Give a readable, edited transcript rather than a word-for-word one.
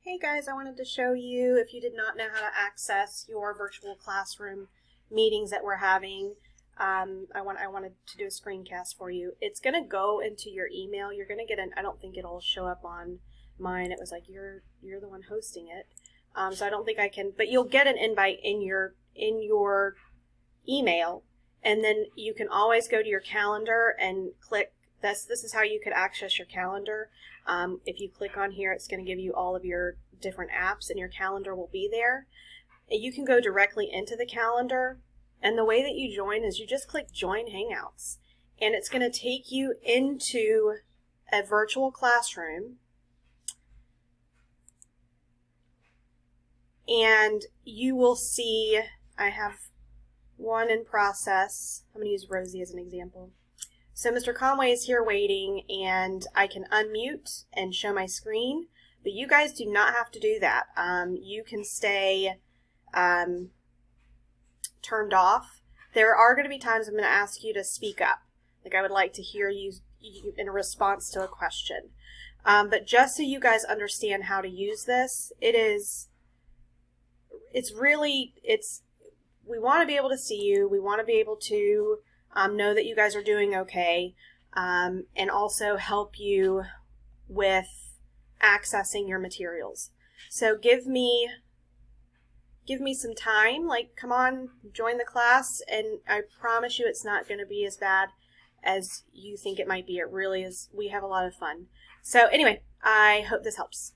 Hey guys, I wanted to show you, if you did not know how to access your virtual classroom meetings that we're having, I wanted to do a screencast for you. It's going to go into your email. You're going to get I don't think it'll show up on mine. It was like you're the one hosting it. So I don't think I can, but you'll get an invite in your email, and then you can always go to your calendar and click. This is how you could access your calendar. If you click on here, it's going to give you all of your different apps, and your calendar will be there. And you can go directly into the calendar, and the way that you join is you just click Join Hangouts, and it's going to take you into a virtual classroom, and you will see, I have one in process. I'm going to use Rosie as an example. So Mr. Conway is here waiting, and I can unmute and show my screen, but you guys do not have to do that. You can stay turned off. There are going to be times I'm going to ask you to speak up. Like, I would like to hear you in response to a question. But just so you guys understand how to use this, we want to be able to see you. We want to be able to know that you guys are doing okay, and also help you with accessing your materials. So give me some time, like, come on, join the class, and I promise you it's not going to be as bad as you think it might be. It really is. We have a lot of fun. So anyway, I hope this helps.